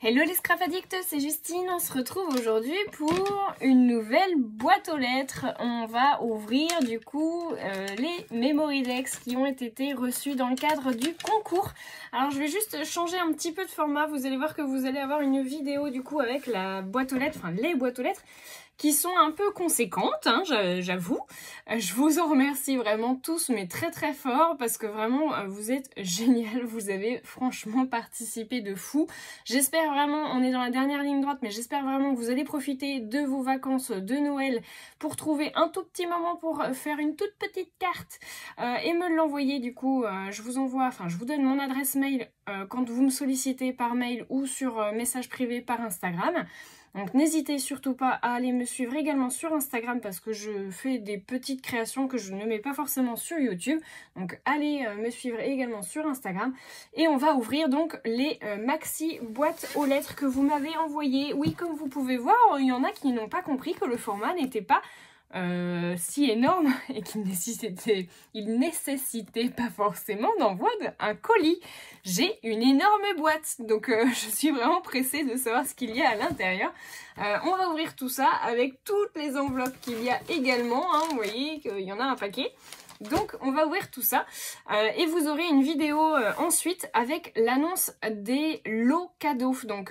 Hello les Scrap Addicts, c'est Justine, on se retrouve aujourd'hui pour une nouvelle boîte aux lettres. On va ouvrir du coup les Memory Decks qui ont été reçus dans le cadre du concours. Alors je vais juste changer un petit peu de format, vous allez voir que vous allez avoir une vidéo du coup avec la boîte aux lettres, enfin les boîtes aux lettres, qui sont un peu conséquentes, hein, j'avoue. Je vous en remercie vraiment tous, mais très très fort, parce que vraiment, vous êtes génial, vous avez franchement participé de fou. J'espère vraiment, on est dans la dernière ligne droite, mais j'espère vraiment que vous allez profiter de vos vacances de Noël pour trouver un tout petit moment pour faire une toute petite carte et me l'envoyer. Du coup, je vous envoie, enfin je vous donne mon adresse mail quand vous me sollicitez par mail ou sur message privé par Instagram. Donc n'hésitez surtout pas à aller me suivre également sur Instagram parce que je fais des petites créations que je ne mets pas forcément sur YouTube. Donc allez me suivre également sur Instagram. Et on va ouvrir donc les maxi boîtes aux lettres que vous m'avez envoyées. Oui, comme vous pouvez voir, il y en a qui n'ont pas compris que le format n'était pas si énorme et qu'il nécessitait pas forcément d'envoi d'un colis. J'ai une énorme boîte, donc je suis vraiment pressée de savoir ce qu'il y a à l'intérieur. On va ouvrir tout ça avec toutes les enveloppes qu'il y a également, hein, vous voyez qu'il y en a un paquet. Donc on va ouvrir tout ça et vous aurez une vidéo ensuite avec l'annonce des lots cadeaux. Donc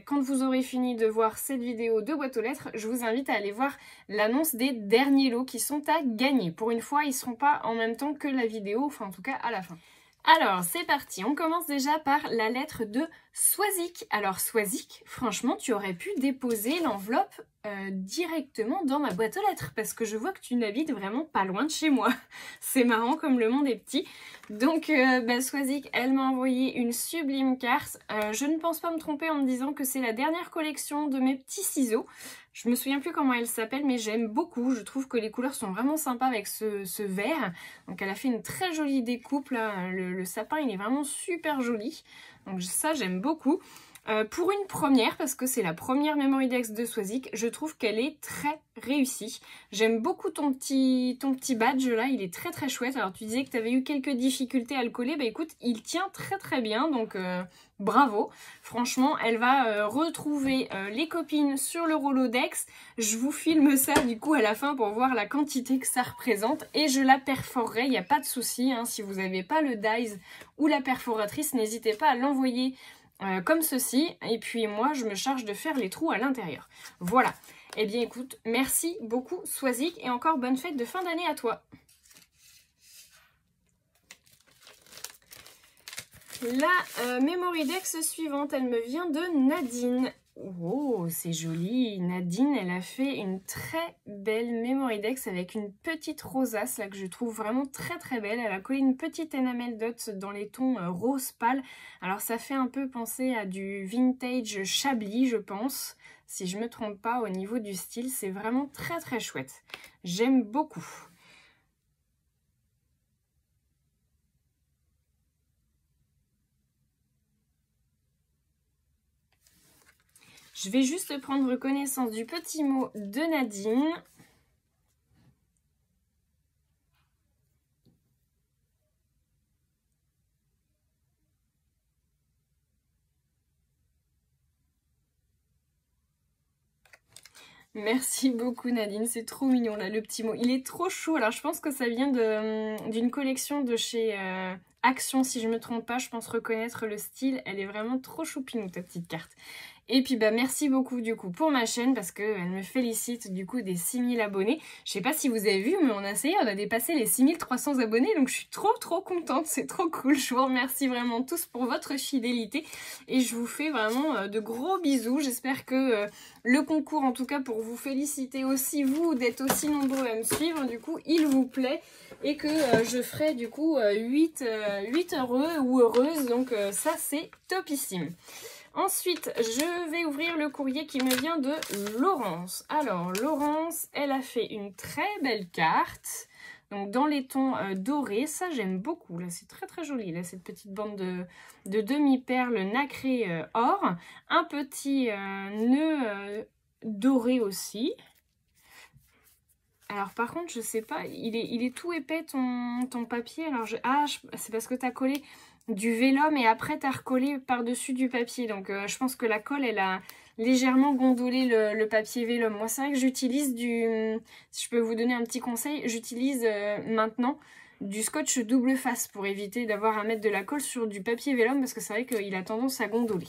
quand vous aurez fini de voir cette vidéo de boîte aux lettres, je vous invite à aller voir l'annonce des derniers lots qui sont à gagner. Pour une fois, ils ne seront pas en même temps que la vidéo, enfin en tout cas à la fin. Alors c'est parti, on commence déjà par la lettre de Swazik. Alors Swazik, franchement tu aurais pu déposer l'enveloppe directement dans ma boîte aux lettres parce que je vois que tu n'habites vraiment pas loin de chez moi. C'est marrant comme le monde est petit. Donc Swazik, elle m'a envoyé une sublime carte. Je ne pense pas me tromper en me disant que c'est la dernière collection de mes petits ciseaux. Je me souviens plus comment elle s'appelle, mais j'aime beaucoup. Je trouve que les couleurs sont vraiment sympas avec ce vert. Donc elle a fait une très jolie découpe là. Le sapin, il est vraiment super joli. Donc ça, j'aime beaucoup. Pour une première, parce que c'est la première Memory Decks de Swazik, je trouve qu'elle est très réussie. J'aime beaucoup ton petit badge là, il est très très chouette. Alors tu disais que tu avais eu quelques difficultés à le coller, bah écoute, il tient très très bien, donc bravo. Franchement, elle va retrouver les copines sur le Rolodex. Je vous filme ça du coup à la fin pour voir la quantité que ça représente et je la perforerai, il n'y a pas de souci, hein. Si vous n'avez pas le dies ou la perforatrice, n'hésitez pas à l'envoyer comme ceci, et puis moi je me charge de faire les trous à l'intérieur. Voilà, et bien écoute, merci beaucoup Swazik et encore bonne fête de fin d'année à toi. La Memory Dex suivante, elle me vient de Nadine. Oh, c'est joli. Nadine, elle a fait une très belle Memory Dex avec une petite rosace là que je trouve vraiment très très belle. Elle a collé une petite enamel dot dans les tons rose pâle. Alors ça fait un peu penser à du vintage Chablis, je pense. Si je me trompe pas au niveau du style, c'est vraiment très très chouette. J'aime beaucoup. Je vais juste prendre connaissance du petit mot de Nadine. Merci beaucoup Nadine, c'est trop mignon là le petit mot. Il est trop chou, alors je pense que ça vient d'une collection de chez Action si je me trompe pas, je pense reconnaître le style. Elle est vraiment trop choupinou ta petite carte. Et puis merci beaucoup du coup pour ma chaîne parce qu'elle me félicite du coup des 6000 abonnés. Je sais pas si vous avez vu mais on a dépassé les 6300 abonnés donc je suis trop contente, c'est trop cool. Je vous remercie vraiment tous pour votre fidélité et je vous fais vraiment de gros bisous. J'espère que le concours en tout cas pour vous féliciter aussi vous d'être aussi nombreux à me suivre du coup il vous plaît et que je ferai du coup 8 heureux ou heureuses donc ça c'est topissime. Ensuite, je vais ouvrir le courrier qui me vient de Laurence. Alors, Laurence, elle a fait une très belle carte. Donc, dans les tons dorés. Ça, j'aime beaucoup. Là, c'est très, très joli. Là, cette petite bande de demi-perles nacrées or. Un petit nœud doré aussi. Alors par contre, je sais pas, il est tout épais ton papier. Alors c'est parce que tu as collé du vélum et après tu as recollé par-dessus du papier. Donc je pense que la colle, elle a légèrement gondolé le papier vélum. Moi, c'est vrai que j'utilise si je peux vous donner un petit conseil, j'utilise maintenant du scotch double face pour éviter d'avoir à mettre de la colle sur du papier vélum parce que c'est vrai qu'il a tendance à gondoler.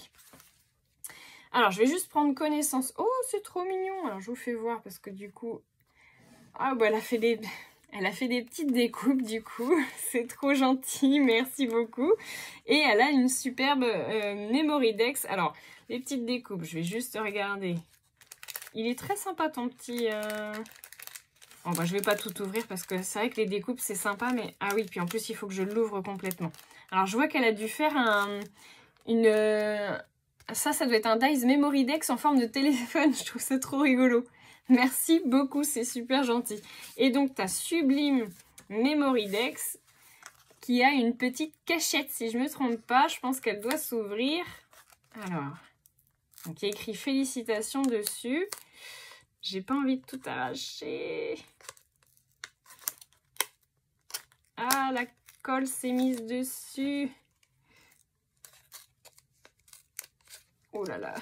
Alors, je vais juste prendre connaissance. Oh, c'est trop mignon. Alors, je vous fais voir parce que du coup... Ah, bah, elle a fait des petites découpes, du coup. C'est trop gentil. Merci beaucoup. Et elle a une superbe Memory Dex. Alors, les petites découpes, je vais juste regarder. Il est très sympa, ton petit... Bon, bah, je vais pas tout ouvrir parce que c'est vrai que les découpes, c'est sympa. Mais ah oui, puis en plus, il faut que je l'ouvre complètement. Alors, je vois qu'elle a dû faire Ça doit être un Dice Memory Dex en forme de téléphone. Je trouve ça trop rigolo. Merci beaucoup, c'est super gentil. Et donc, ta sublime Memory Dex qui a une petite cachette, si je ne me trompe pas. Je pense qu'elle doit s'ouvrir. Alors, donc il y a écrit félicitations dessus. J'ai pas envie de tout arracher. Ah, la colle s'est mise dessus. Oh là là,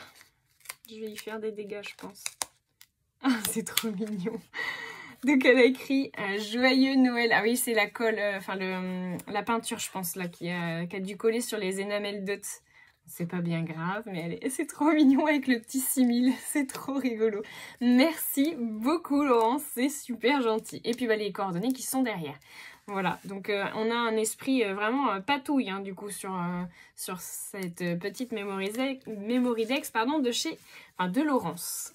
je vais y faire des dégâts, je pense. Ah, c'est trop mignon. Donc, elle a écrit Joyeux Noël. Ah oui, c'est la colle, la peinture, je pense, là, qui a dû coller sur les enamel dots. C'est pas bien grave, mais c'est trop mignon avec le petit simil. C'est trop rigolo. Merci beaucoup, Laurence. C'est super gentil. Et puis, bah, les coordonnées qui sont derrière. Voilà, donc on a un esprit vraiment patouille, hein, du coup, sur cette petite Memory Dex, pardon, de Laurence.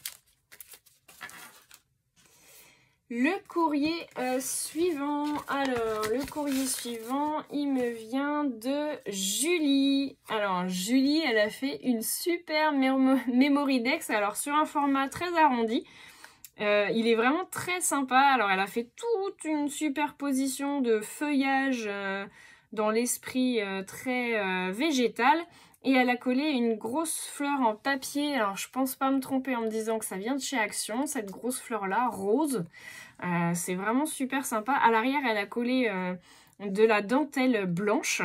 Le courrier suivant, alors le courrier suivant, il me vient de Julie. Alors Julie, elle a fait une super Memory Dex, alors sur un format très arrondi. Il est vraiment très sympa. Alors elle a fait toute une superposition de feuillage dans l'esprit très végétal. Et elle a collé une grosse fleur en papier. Alors, je pense pas me tromper en me disant que ça vient de chez Action, cette grosse fleur-là, rose. C'est vraiment super sympa. À l'arrière, elle a collé de la dentelle blanche.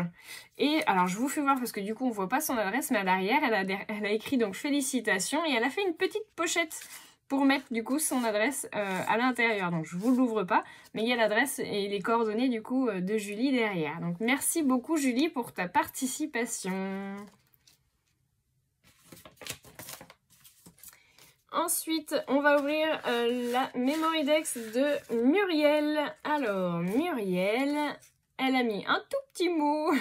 Et alors, je vous fais voir parce que du coup, on voit pas son adresse. Mais à l'arrière, elle a écrit donc félicitations. Et elle a fait une petite pochette pour mettre du coup son adresse à l'intérieur. Donc, je vous l'ouvre pas. Mais il y a l'adresse et les coordonnées du coup de Julie derrière. Donc, merci beaucoup Julie pour ta participation. Ensuite, on va ouvrir la Memory Dex de Muriel. Alors, Muriel, elle a mis un tout petit mot.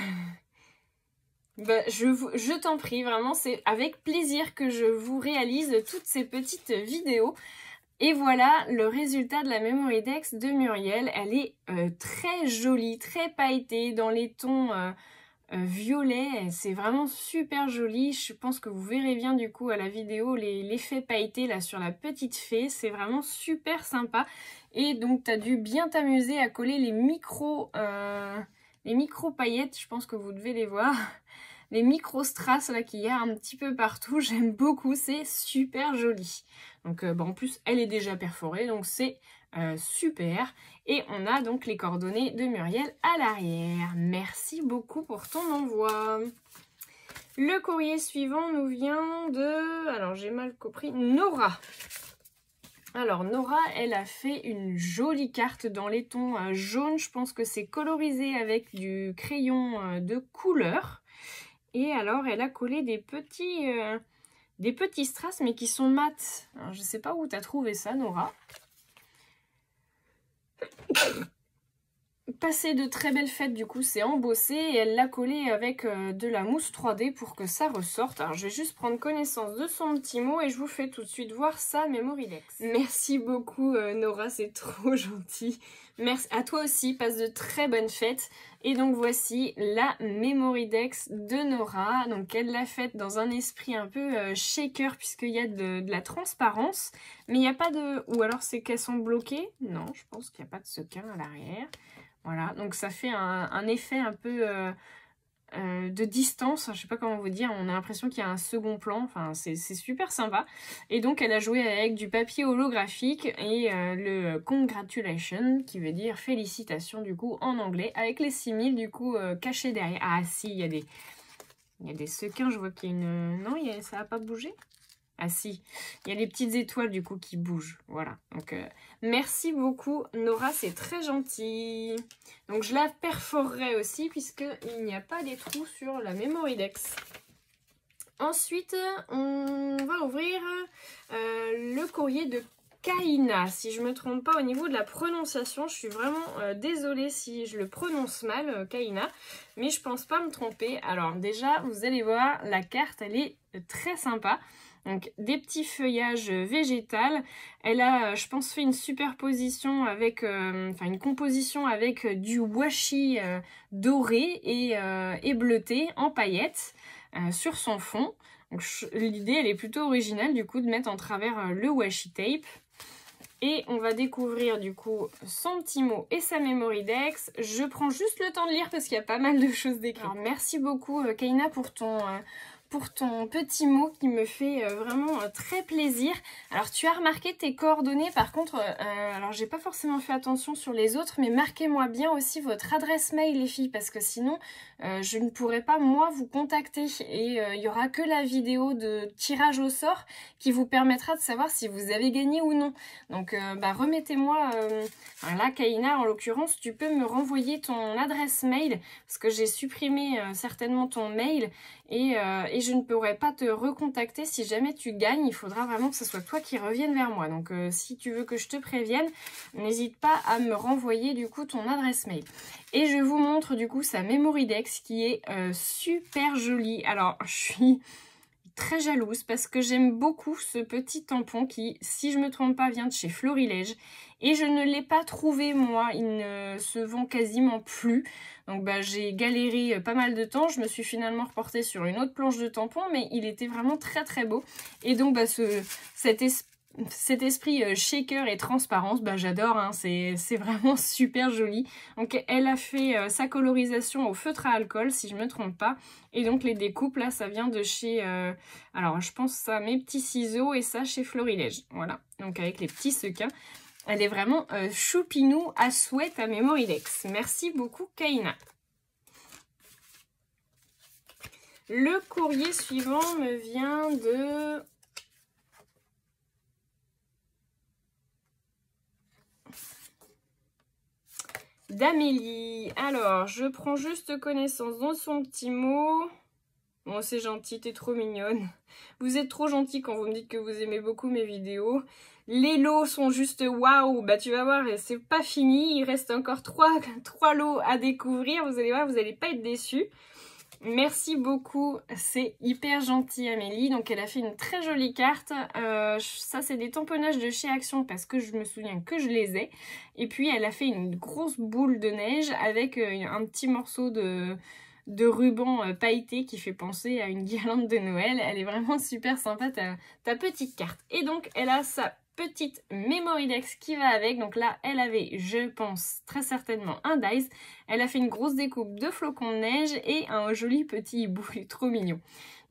Bah, je t'en prie, vraiment, c'est avec plaisir que je vous réalise toutes ces petites vidéos. Et voilà le résultat de la Memory Dex de Muriel. Elle est très jolie, très pailletée dans les tons... violet, c'est vraiment super joli. Je pense que vous verrez bien du coup à la vidéo l'effet pailleté là sur la petite fée, c'est vraiment super sympa. Et donc tu as dû bien t'amuser à coller les micro paillettes, je pense que vous devez les voir. Les micro strass là qu'il y a un petit peu partout, j'aime beaucoup, c'est super joli. Donc en plus elle est déjà perforée, donc c'est super. Et on a donc les coordonnées de Muriel à l'arrière. Merci beaucoup pour ton envoi. Le courrier suivant nous vient de... Alors j'ai mal compris. Nora. Alors Nora, elle a fait une jolie carte dans les tons jaunes. Je pense que c'est colorisé avec du crayon de couleur. Et alors elle a collé des petits strass mais qui sont mat. Alors, je ne sais pas où tu as trouvé ça Nora. Passé de très belles fêtes, du coup c'est embossé et elle l'a collé avec de la mousse 3D pour que ça ressorte. Alors je vais juste prendre connaissance de son petit mot et je vous fais tout de suite voir sa Memory Dex. Merci beaucoup Nora, c'est trop gentil. Merci à toi aussi, passe de très bonnes fêtes. Et donc voici la Memory Dex de Nora. Donc elle l'a faite dans un esprit un peu shaker puisqu'il y a de la transparence. Mais il n'y a pas de... Ou alors c'est qu'elles sont bloquées? Non, je pense qu'il n'y a pas de sequin à l'arrière. Voilà, donc ça fait un effet un peu de distance, je sais pas comment vous dire, on a l'impression qu'il y a un second plan, enfin c'est super sympa. Et donc elle a joué avec du papier holographique et le congratulations qui veut dire félicitations du coup en anglais, avec les similes du coup cachés derrière. Ah si, il y a des sequins, je vois qu'il y a une... Non, ça n'a pas bougé. Ah si, il y a les petites étoiles du coup qui bougent, voilà. Donc merci beaucoup Nora, c'est très gentil. Donc je la perforerai aussi puisqu'il n'y a pas des trous sur la Memoridex. Ensuite, on va ouvrir le courrier de Kaina. Si je ne me trompe pas au niveau de la prononciation, je suis vraiment désolée si je le prononce mal, Kaina. Mais je pense pas me tromper. Alors déjà, vous allez voir, la carte, elle est très sympa. Donc des petits feuillages végétales. Elle a, je pense, fait une superposition avec, enfin une composition avec du washi doré et bleuté en paillettes sur son fond. Donc l'idée, elle est plutôt originale du coup de mettre en travers le washi tape. Et on va découvrir du coup son petit mot et sa Memoridex. Je prends juste le temps de lire parce qu'il y a pas mal de choses décrites. Alors merci beaucoup Kaina pour ton petit mot qui me fait vraiment très plaisir. Alors tu as remarqué tes coordonnées, par contre, alors j'ai pas forcément fait attention sur les autres, mais marquez-moi bien aussi votre adresse mail les filles, parce que sinon je ne pourrai pas moi vous contacter et il y aura que la vidéo de tirage au sort qui vous permettra de savoir si vous avez gagné ou non. Donc remettez-moi, là Kaina en l'occurrence, tu peux me renvoyer ton adresse mail parce que j'ai supprimé certainement ton mail et je ne pourrai pas te recontacter si jamais tu gagnes. Il faudra vraiment que ce soit toi qui revienne vers moi. Donc si tu veux que je te prévienne, n'hésite pas à me renvoyer du coup ton adresse mail. Et je vous montre du coup sa Memoridex qui est super jolie. Alors je suis très jalouse parce que j'aime beaucoup ce petit tampon qui, si je me trompe pas, vient de chez Florilège. Et je ne l'ai pas trouvé moi, il ne se vend quasiment plus. Donc j'ai galéré pas mal de temps, je me suis finalement reportée sur une autre planche de tampon, mais il était vraiment très très beau. Et donc cet esprit shaker et transparence, j'adore, hein, c'est vraiment super joli. Donc elle a fait sa colorisation au feutre à alcool si je me trompe pas. Et donc les découpes là ça vient de chez, alors je pense ça Mes Petits Ciseaux et ça chez Florilège. Voilà, donc avec les petits sequins. Elle est vraiment choupinou à souhait à Memoridex. Merci beaucoup Kaina. Le courrier suivant me vient de... d'Amélie. Alors, je prends juste connaissance dans son petit mot. Bon, c'est gentil, t'es trop mignonne. Vous êtes trop gentil quand vous me dites que vous aimez beaucoup mes vidéos. Les lots sont juste waouh. Tu vas voir, c'est pas fini. Il reste encore 3 lots à découvrir. Vous allez voir, vous n'allez pas être déçus. Merci beaucoup, c'est hyper gentil Amélie. Donc elle a fait une très jolie carte. Ça c'est des tamponnages de chez Action parce que je me souviens que je les ai. Et puis elle a fait une grosse boule de neige avec un petit morceau de ruban pailleté qui fait penser à une guirlande de Noël. Elle est vraiment super sympa ta petite carte. Et donc elle a sa petite Memoridex qui va avec. Donc là elle avait, je pense très certainement, un dice. Elle a fait une grosse découpe de flocons de neige et un joli petit hibou, il est trop mignon.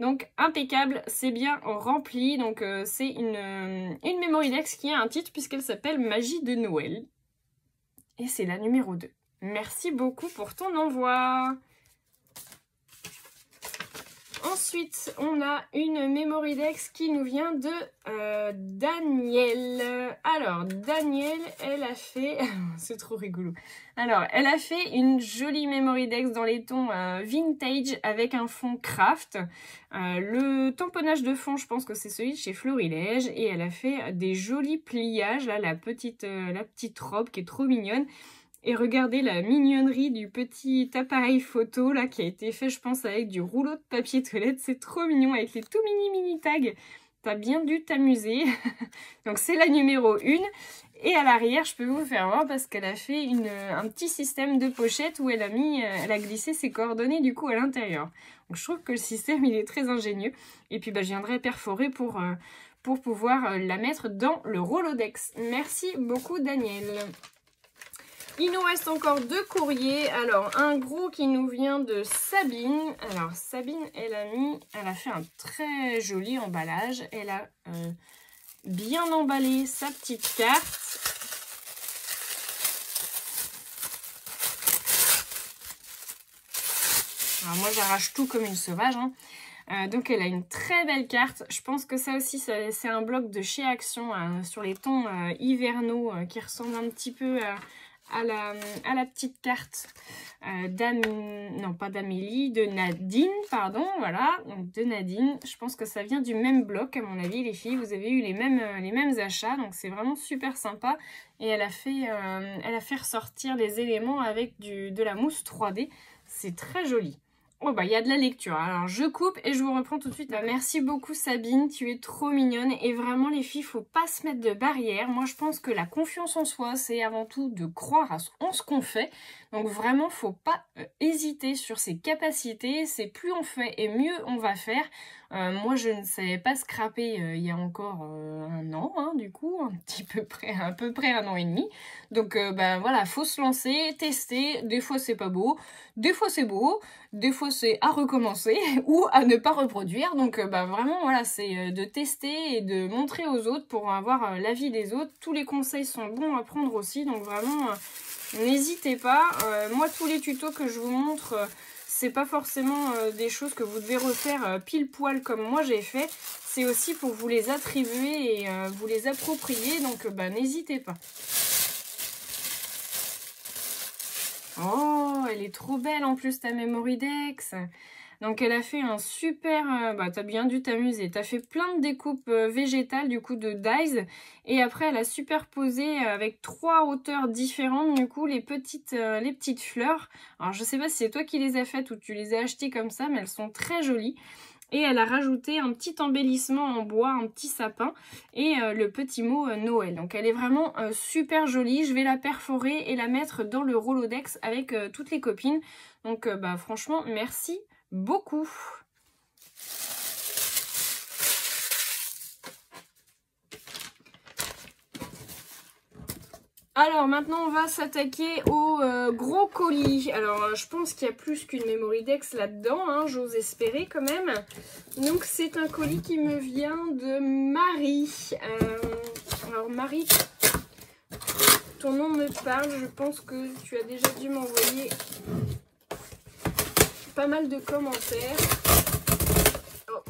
Donc impeccable, c'est bien rempli. Donc c'est une Memoridex qui a un titre puisqu'elle s'appelle Magie de Noël. Et c'est la numéro 2. Merci beaucoup pour ton envoi. Ensuite, on a une Memoridex qui nous vient de Daniel. Alors, Daniel, elle a fait... c'est trop rigolo. Alors, elle a fait une jolie Memoridex dans les tons vintage avec un fond craft. Le tamponnage de fond, je pense que c'est celui de chez Florilège. Et elle a fait des jolis pliages. Là, la petite robe qui est trop mignonne. Et regardez la mignonnerie du petit appareil photo là qui a été fait je pense avec du rouleau de papier toilette. C'est trop mignon avec les tout mini tags. T'as bien dû t'amuser. Donc c'est la numéro 1. Et à l'arrière je peux vous faire voir parce qu'elle a fait un petit système de pochette où elle a glissé ses coordonnées du coup à l'intérieur. Donc je trouve que le système il est très ingénieux. Et puis je viendrai perforer pour pouvoir la mettre dans le Rolodex. Merci beaucoup Daniel. Il nous reste encore 2 courriers. Alors, un gros qui nous vient de Sabine. Alors, Sabine, elle a fait un très joli emballage. Elle a bien emballé sa petite carte. Alors, moi, j'arrache tout comme une sauvage, hein. Donc elle a une très belle carte. Je pense que ça aussi c'est un bloc de chez Action sur les tons hivernaux qui ressemble un petit peu à la petite carte de Nadine, pardon, voilà, donc de Nadine. Je pense que ça vient du même bloc à mon avis, les filles. Vous avez eu les mêmes achats, donc c'est vraiment super sympa. Et elle a fait ressortir les éléments avec de la mousse 3D. C'est très joli. Oh bah il y a de la lecture, alors je coupe et je vous reprends tout de suite. Bah, merci beaucoup Sabine, tu es trop mignonne et vraiment les filles, faut pas se mettre de barrières. Moi je pense que la confiance en soi c'est avant tout de croire en ce qu'on fait. Donc vraiment faut pas hésiter sur ses capacités, c'est plus on fait et mieux on va faire. Moi je ne savais pas scraper il y a encore un an, hein, du coup, à peu près un an et demi. Donc bah voilà, faut se lancer, tester, des fois c'est pas beau, des fois c'est beau, des fois c'est à recommencer ou à ne pas reproduire. Donc bah vraiment voilà, c'est de tester et de montrer aux autres pour avoir l'avis des autres. Tous les conseils sont bons à prendre aussi, donc vraiment n'hésitez pas. Moi tous les tutos que je vous montre, c'est pas forcément des choses que vous devez refaire pile poil comme moi j'ai fait. C'est aussi pour vous les attribuer et vous les approprier, donc bah n'hésitez pas. Oh, elle est trop belle en plus ta Memory Dex. Donc elle a fait un super... bah t'as bien dû t'amuser. T'as fait plein de découpes végétales du coup de dies. Et après elle a superposé avec 3 hauteurs différentes du coup les petites fleurs. Alors je sais pas si c'est toi qui les as faites ou tu les as achetées comme ça, mais elles sont très jolies. Et elle a rajouté un petit embellissement en bois, un petit sapin et le petit mot Noël. Donc elle est vraiment super jolie. Je vais la perforer et la mettre dans le Rolodex avec toutes les copines. Donc bah franchement merci beaucoup. Alors maintenant on va s'attaquer au gros colis. Alors je pense qu'il y a plus qu'une Memory Dex là-dedans, hein, j'ose espérer quand même. Donc c'est un colis qui me vient de Marie. Alors Marie, ton nom me parle, je pense que tu as déjà dû m'envoyer pas mal de commentaires. Oh.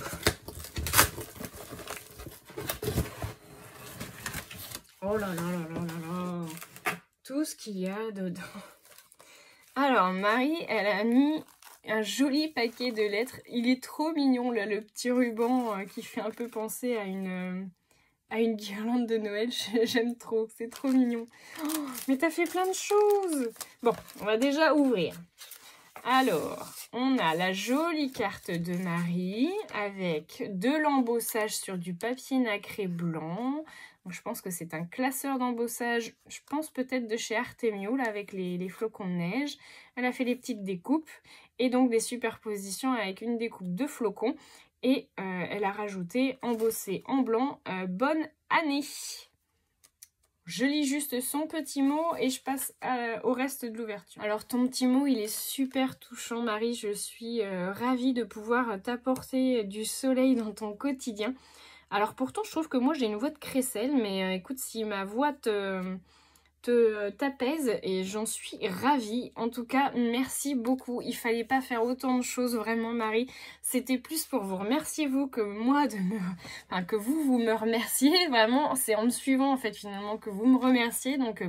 Oh là là là là là là. Tout ce qu'il y a dedans. Alors Marie, elle a mis un joli paquet de lettres. Il est trop mignon là, le petit ruban qui fait un peu penser à une guirlande de Noël. J'aime trop, c'est trop mignon. Oh, mais t'as fait plein de choses. Bon, on va déjà ouvrir. Alors, on a la jolie carte de Marie avec de l'embossage sur du papier nacré blanc. Donc, je pense que c'est un classeur d'embossage, je pense peut-être de chez Artemio, là, avec les flocons de neige. Elle a fait les petites découpes et donc des superpositions avec une découpe de flocons. Et elle a rajouté embossé en blanc, bonne année. Je lis juste son petit mot et je passe au reste de l'ouverture. Alors ton petit mot, il est super touchant Marie. Je suis ravie de pouvoir t'apporter du soleil dans ton quotidien. Alors pourtant, je trouve que moi j'ai une voix de crécelle, mais écoute, si ma voix t'apaise, et j'en suis ravie. En tout cas, merci beaucoup. Il fallait pas faire autant de choses vraiment Marie. C'était plus pour vous remercier vous que moi que vous me remerciez. Vraiment, c'est en me suivant en fait finalement que vous me remerciez. Donc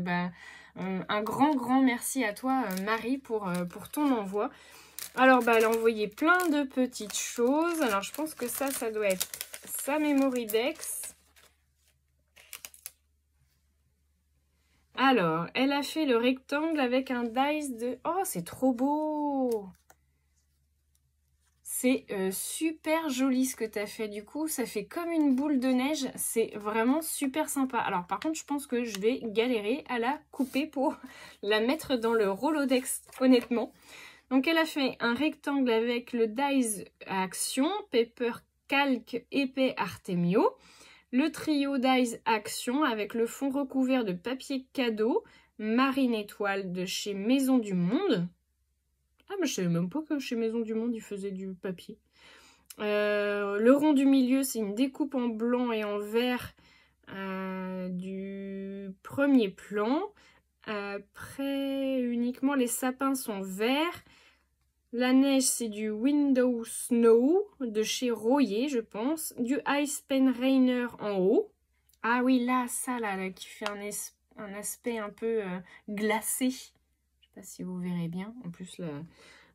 un grand merci à toi Marie pour ton envoi. Alors elle a envoyé plein de petites choses. Alors je pense que ça doit être sa Memory Dex. Alors, elle a fait le rectangle avec un dice de... Oh, c'est trop beau! C'est super joli ce que tu as fait. Du coup, ça fait comme une boule de neige. C'est vraiment super sympa. Alors, par contre, je pense que je vais galérer à la couper pour la mettre dans le Rolodex, honnêtement. Donc, elle a fait un rectangle avec le dice Action, Paper Calque épais Artemio. Le trio dies Action avec le fond recouvert de papier cadeau, Marine Étoile de chez Maison du Monde. Ah, mais je savais même pas que chez Maison du Monde, ils faisaient du papier. Le rond du milieu, c'est une découpe en blanc et en vert du premier plan. Après, uniquement les sapins sont verts. La neige, c'est du Window Snow de chez Royer, je pense. Du Ice Pen Rainer en haut. Ah oui, là, ça, là qui fait un aspect un peu glacé. Je sais pas si vous verrez bien. En plus,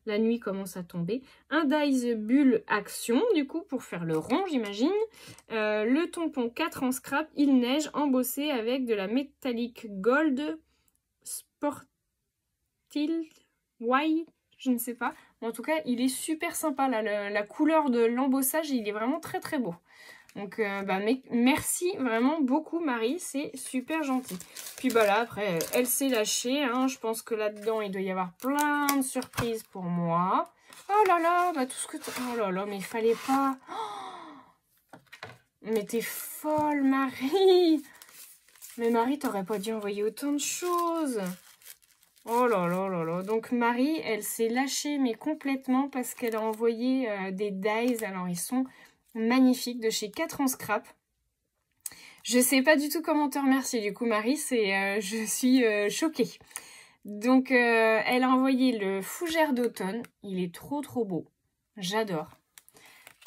la nuit commence à tomber. Un Dies Bulle Action, du coup, pour faire le rond, j'imagine. Le tampon 4 en scrap, il neige, embossé avec de la métallique gold Sportil White, je ne sais pas. En tout cas, il est super sympa. Là, la couleur de l'embossage, il est vraiment très très beau. Donc, merci vraiment beaucoup, Marie. C'est super gentil. Puis, bah là, après, elle s'est lâchée. Hein. Je pense que là-dedans, il doit y avoir plein de surprises pour moi. Oh là là, bah tout ce que... Oh là là, mais il fallait pas... Oh, mais t'es folle, Marie. Mais Marie, t'aurais pas dû envoyer autant de choses. Oh là là là là. Donc Marie, elle s'est lâchée, mais complètement, parce qu'elle a envoyé des dies. Alors, ils sont magnifiques, de chez 4 en scrap. Je sais pas du tout comment te remercier, du coup, Marie. Je suis choquée. Donc, elle a envoyé le fougère d'automne. Il est trop trop beau. J'adore.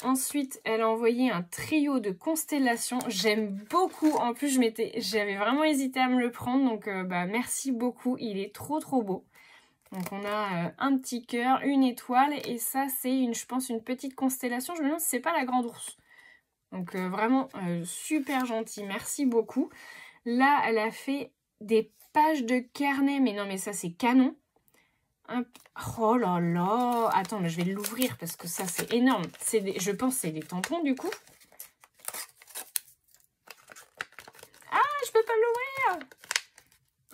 Ensuite, elle a envoyé un trio de constellations. J'aime beaucoup. En plus, j'avais vraiment hésité à me le prendre. Donc, merci beaucoup. Il est trop, trop beau. Donc, on a un petit cœur, une étoile. Et ça, c'est, je pense, une petite constellation. Je me demande si c'est pas la grande ours. Donc, vraiment super gentil. Merci beaucoup. Là, elle a fait des pages de carnet. Mais non, mais ça, c'est canon. Oh là là. Attends, mais je vais l'ouvrir parce que ça, c'est énorme. Je pense que c'est des tampons, du coup. Ah, je peux pas l'ouvrir.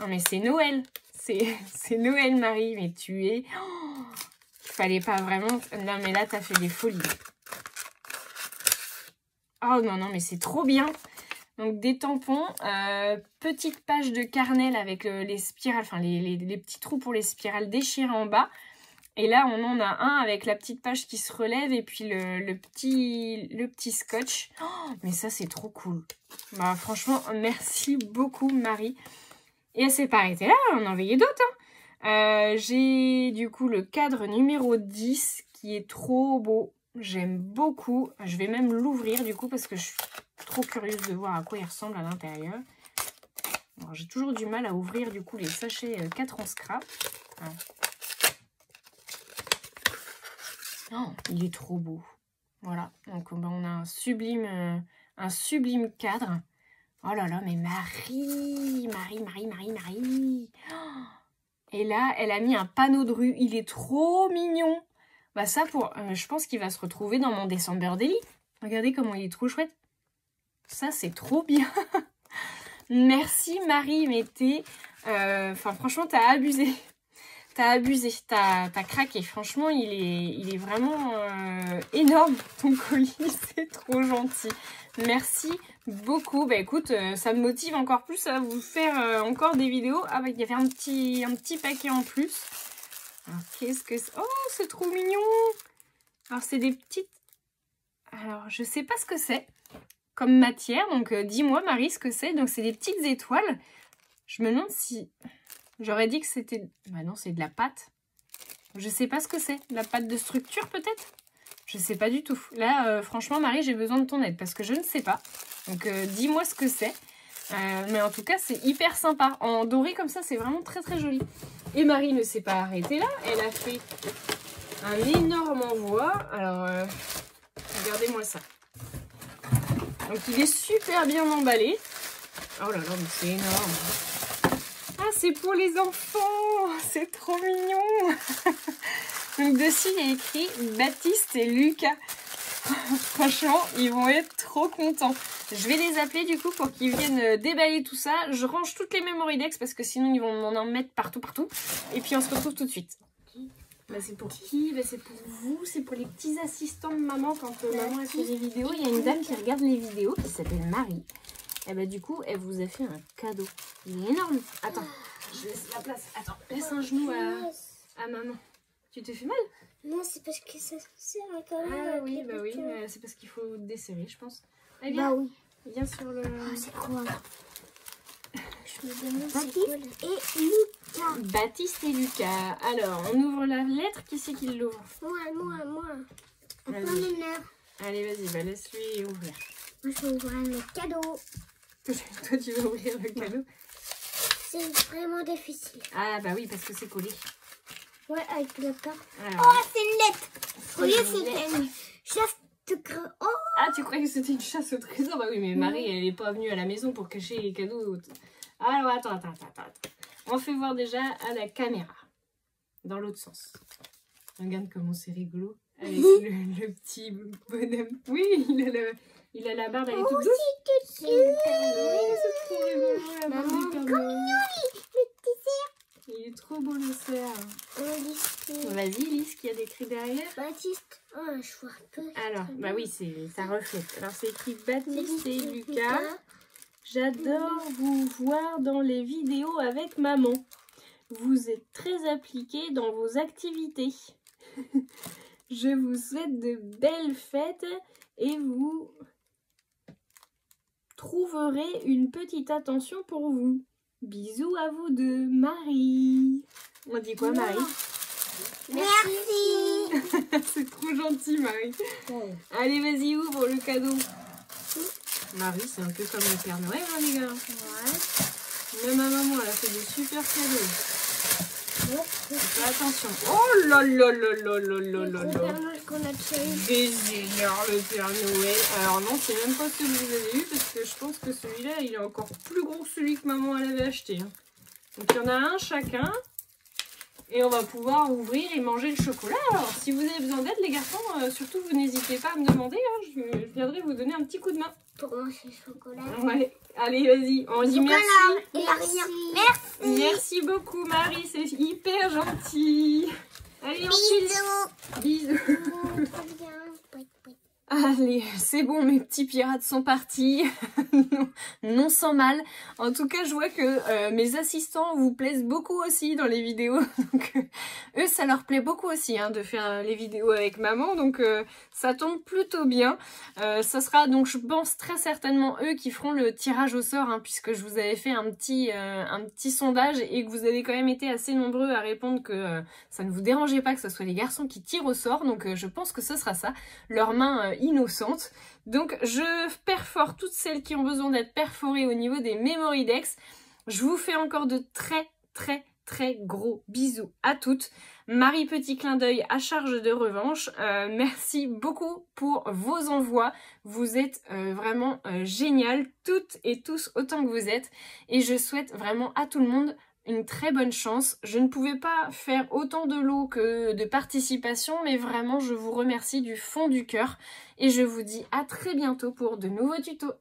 Oh, mais c'est Noël. C'est Noël, Marie. Mais tu es... Oh, il fallait pas vraiment... Non, mais là, t'as fait des folies. Oh non, non, mais c'est trop bien. Donc, des tampons. Petite page de carnet avec les spirales, enfin, les petits trous pour les spirales déchirées en bas. Et là, on en a un avec la petite page qui se relève et puis le petit scotch. Oh, mais ça, c'est trop cool. Bah, franchement, merci beaucoup, Marie. Et elle s'est pas arrêtée là, on en envoyé d'autres. Hein. J'ai du coup le cadre numéro 10 qui est trop beau. J'aime beaucoup. Je vais même l'ouvrir du coup parce que je suis trop curieuse de voir à quoi il ressemble à l'intérieur. J'ai toujours du mal à ouvrir du coup les sachets 4 en scrap. Ah. Oh, il est trop beau. Voilà, donc on a un sublime cadre. Oh là là, mais Marie. Oh. Et là, elle a mis un panneau de rue. Il est trop mignon. Bah ça, je pense qu'il va se retrouver dans mon December Daily. Regardez comment il est trop chouette. Ça, c'est trop bien. Merci Marie, mais franchement, t'as abusé. T'as abusé, t'as craqué. Franchement, il est vraiment énorme, ton colis. C'est trop gentil. Merci beaucoup. Bah écoute, ça me motive encore plus à vous faire encore des vidéos. Ah bah, il y avait un petit paquet en plus. Alors, qu'est-ce que c'est? Oh, c'est trop mignon. Alors, c'est des petites... Alors, je sais pas ce que c'est comme matière. Donc, dis-moi, Marie, ce que c'est. Donc, c'est des petites étoiles. Je me demande si... J'aurais dit que c'était... Bah non, c'est de la pâte. Je sais pas ce que c'est. De la pâte de structure, peut-être? Je sais pas du tout. Là, franchement, Marie, j'ai besoin de ton aide parce que je ne sais pas. Donc, dis-moi ce que c'est. Mais en tout cas, c'est hyper sympa. En doré comme ça, c'est vraiment très, très joli. Et Marie ne s'est pas arrêtée là. Elle a fait un énorme envoi. Alors, regardez-moi ça. Donc, il est super bien emballé. Oh là là, mais c'est énorme. Ah, c'est pour les enfants. C'est trop mignon. Donc, dessus, il y a écrit Baptiste et Lucas. Franchement, ils vont être trop contents. Je vais les appeler du coup pour qu'ils viennent déballer tout ça. Je range toutes les Memoridex parce que sinon ils vont m'en mettre partout. Et puis on se retrouve tout de suite. Bah, c'est pour qui? Bah, c'est pour vous, c'est pour les petits assistants de maman quand maman elle fait des vidéos. Il y a une dame qui regarde les vidéos qui s'appelle Marie. Et bah du coup, elle vous a fait un cadeau. Il est énorme. Attends, Je laisse la place. Attends, laisse un genou à maman. Tu te fais mal? Non, c'est parce que ça se serre quand même. Ah oui, bah oui, c'est parce qu'il faut desserrer, je pense. Allez, bah oui. Viens sur le... Oh, c'est quoi? Je me demande c'est quoi là. Et Lucas. Baptiste et Lucas. Alors, on ouvre la lettre. Qui c'est qui l'ouvre? Moi. En plein Vas-y. honneur. Allez, vas-y, bah laisse-lui ouvrir. Moi, je vais ouvrir mes cadeaux. Toi, tu vas ouvrir le cadeau? C'est vraiment difficile. Ah bah oui, parce que c'est collé. Ouais, avec le corps. Alors, Oh, c'est une lettre. Regarde, une c'était une chasse de creux. Oh, ah, tu croyais que c'était une chasse au trésor? Bah oui, mais Marie, elle est pas venue à la maison pour cacher les cadeaux. Alors, attends. On fait voir déjà à la caméra. Dans l'autre sens. Regarde comment c'est rigolo. Avec le petit bonhomme. Oui, il a la barbe, elle est toute douce. c'est tout Oui, c'est trop rigolo, la barbe Maman, du Père comme Noël. le petit cerf. Il est trop beau le cerf. On dit Vas-y, lis ce qu'il y a d'écrit derrière. Baptiste. Oh, je vois un peu. Alors, bah oui, ça reflète. Alors, c'est écrit Baptiste et Lucas. J'adore vous voir dans les vidéos avec maman. Vous êtes très appliqués dans vos activités. Je vous souhaite de belles fêtes et vous trouverez une petite attention pour vous. Bisous à vous deux, Marie. On dit quoi, Marie? Merci. C'est trop gentil, Marie. Allez, vas-y, ouvre le cadeau. Marie, c'est un peu comme le Père Noël, hein, les gars. Ouais. Même ma maman, elle a fait des super cadeaux. Fais attention. Oh là là là là là là là là. qu'on a déjà eu. Déshonneur le Père Noël. Alors non, c'est même pas celui que vous avez eu parce que je pense que celui-là, il est encore plus gros que celui que maman elle avait acheté. Hein. Donc il y en a un chacun. Et on va pouvoir ouvrir et manger le chocolat. Alors, si vous avez besoin d'aide, les garçons, surtout, vous n'hésitez pas à me demander. Hein, je viendrai vous donner un petit coup de main. Pour manger le chocolat. Ouais. Allez, vas-y. On dit merci. Il n'y a rien. Merci. Merci beaucoup, Marie. C'est hyper gentil. Allez, on file. Bisous. Allez, c'est bon, mes petits pirates sont partis. non sans mal. En tout cas, je vois que mes assistants vous plaisent beaucoup aussi dans les vidéos. Donc, eux, ça leur plaît beaucoup aussi hein, de faire les vidéos avec maman. Donc, ça tombe plutôt bien. Ça sera donc, je pense, très certainement eux qui feront le tirage au sort. Hein, puisque je vous avais fait un petit sondage et que vous avez quand même été assez nombreux à répondre que ça ne vous dérangeait pas que ce soit les garçons qui tirent au sort. Donc, je pense que ce sera ça. Leurs mains innocentes. Donc je perfore toutes celles qui ont besoin d'être perforées au niveau des Memory Dex. Je vous fais encore de très gros bisous à toutes. Marie, petit clin d'œil à charge de revanche. Merci beaucoup pour vos envois. Vous êtes vraiment géniales, toutes et tous autant que vous êtes. Et je souhaite vraiment à tout le monde une très bonne chance. Je ne pouvais pas faire autant de lots que de participation, mais vraiment je vous remercie du fond du cœur et je vous dis à très bientôt pour de nouveaux tutos.